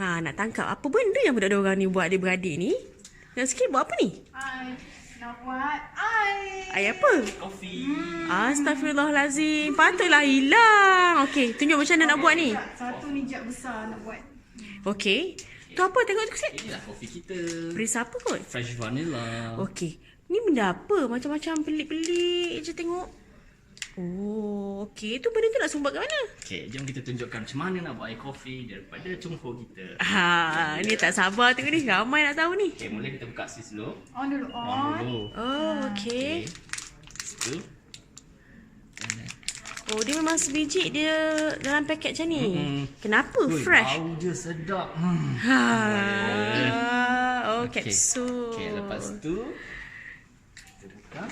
Nak tangkap apa benda yang budak-budak orang ni buat, adik-beradik ni. Yang sikit buat apa ni? Nak buat air. Air apa? Kopi. Astaghfirullahalazim. Patutlah hilang. Okey, tunjuk macam mana nak buat ni. Satu ni jug besar nak buat. Okey. Tu apa? Tengok tu sikit. Inilah kopi kita. Perisa apa kot? Fresh vanilla. Okey. Ni benda apa? Macam-macam pelik-pelik je tengok. Oh, okey. Tu benda tu nak sumbang kat mana? Okey, jom kita tunjukkan macam mana nak buat air kopi daripada Chungho kita. Ni tak sabar tengok ni. Ramai nak tahu ni. Okey, mula kita buka sis dulu. On dulu. On. Oh, okey. Situ. Oh, dia memang sebiji dia dalam paket macam ni. Kenapa? Ui, Fresh. bau dia sedap. Oh, kapsul. Okey, lepas tu kita buka.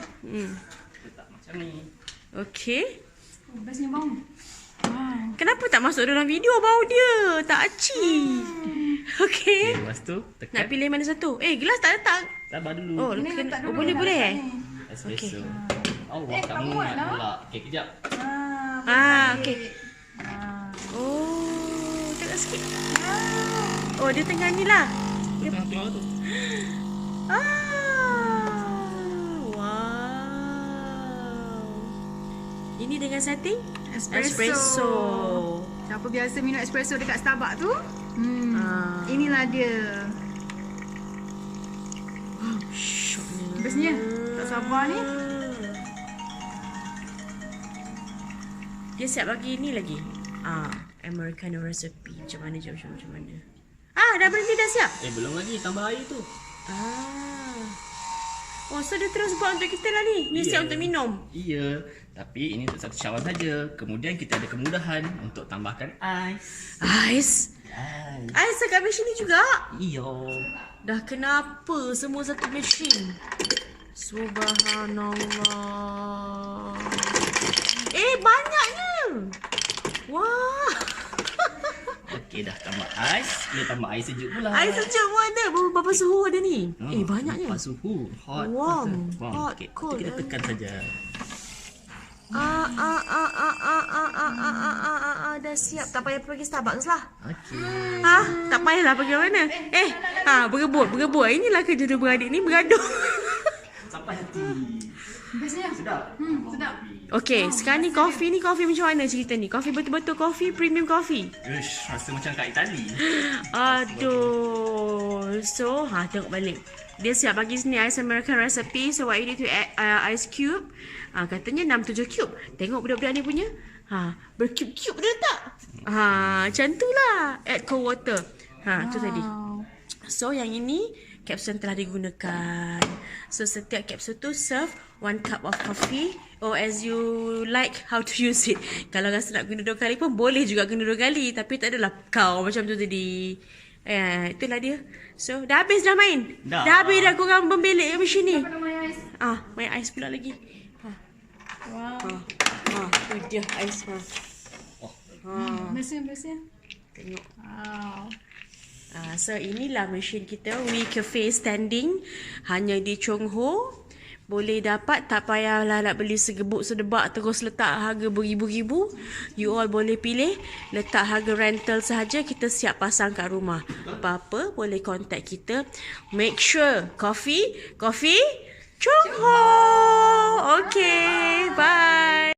Letak macam ni. Okey. Bestnya bau. Kenapa tak masuk dalam video bau dia? Tak aci. Okey. Lepas tu tekan. Nak pilih mana satu? Gelas tak letak. Sabar dulu. Oh, Ini kena, letak dulu. boleh. Espresso. Okey. Allah, tak kamu muat lah. pula. Okey, kejap. Okey. Oh, tengok sikit. Oh, dia tengah ni lah. Tu tengah keluar tu. Ini dengan setting Espresso. Siapa biasa minum espresso dekat Starbucks tu? Inilah dia. Syoknya. Bestnya. Tak sabar ni. Dia siap bagi ni lagi. Americano recipe. Macam mana je, macam mana. Dah berhenti dah siap. Belum lagi, tambah air tu. Oh, so dia terus buat untuk kita lah ni. Ni siap untuk minum. Iya, tapi ini untuk satu cawan saja. Kemudian kita ada kemudahan untuk tambahkan ais. Ais? Ais dekat mesin ni juga? Iya. Dah kenapa semua satu mesin? Subhanallah. Banyaknya. Wah. Okey, dah tambah ais. Dia tambah air sejuk pula. Air sejuk pun ada. Berapa suhu ada ni? Banyaknya. Berapa suhu? Hot. Warm. Hot, Okey, cold. kita tekan saja. Dah siap. Tak payah pergi Starbucks lah. Okey. Tak payahlah pergi mana. Berebut. Inilah kerja dua beradik ni, bergaduh. Sampai hati. Bestnya. Sedap. Sedap. Okey, sekarang ni kopi macam mana cerita ni? Kopi betul-betul kopi, premium kopi. Uish, rasa macam kat Itali. Aduh. So, tengok balik. Dia siap bagi sini ice American recipe. So, what you need to add ice cube. Katanya 6-7 cube. Tengok budak-budak ni punya. Bercube-cube dia letak. Macam tu lah. Add cold water. Tu tadi. So, yang ini kapsul yang telah digunakan. So, setiap kapsul tu serve 1 cup of coffee or as you like how to use it. Kalau rasa nak guna 2 kali pun boleh juga guna 2 kali. Tapi tak adalah kau macam tu tadi. Itulah dia. So, dah habis dah main? Dah habis dah korang membelik mesin ni? Main ais pula lagi. Wow. Tu dia ais. Bestnya. Tengok. Wow. So, inilah mesin kita. WhiCaffee standing. Hanya di Chungho. Boleh dapat, tak payahlah nak beli segebuk sedebak terus letak harga beribu-ribu. You all boleh pilih, letak harga rental sahaja, kita siap pasang kat rumah. Apa-apa boleh contact kita. Make sure coffee Chungho. Okay, bye.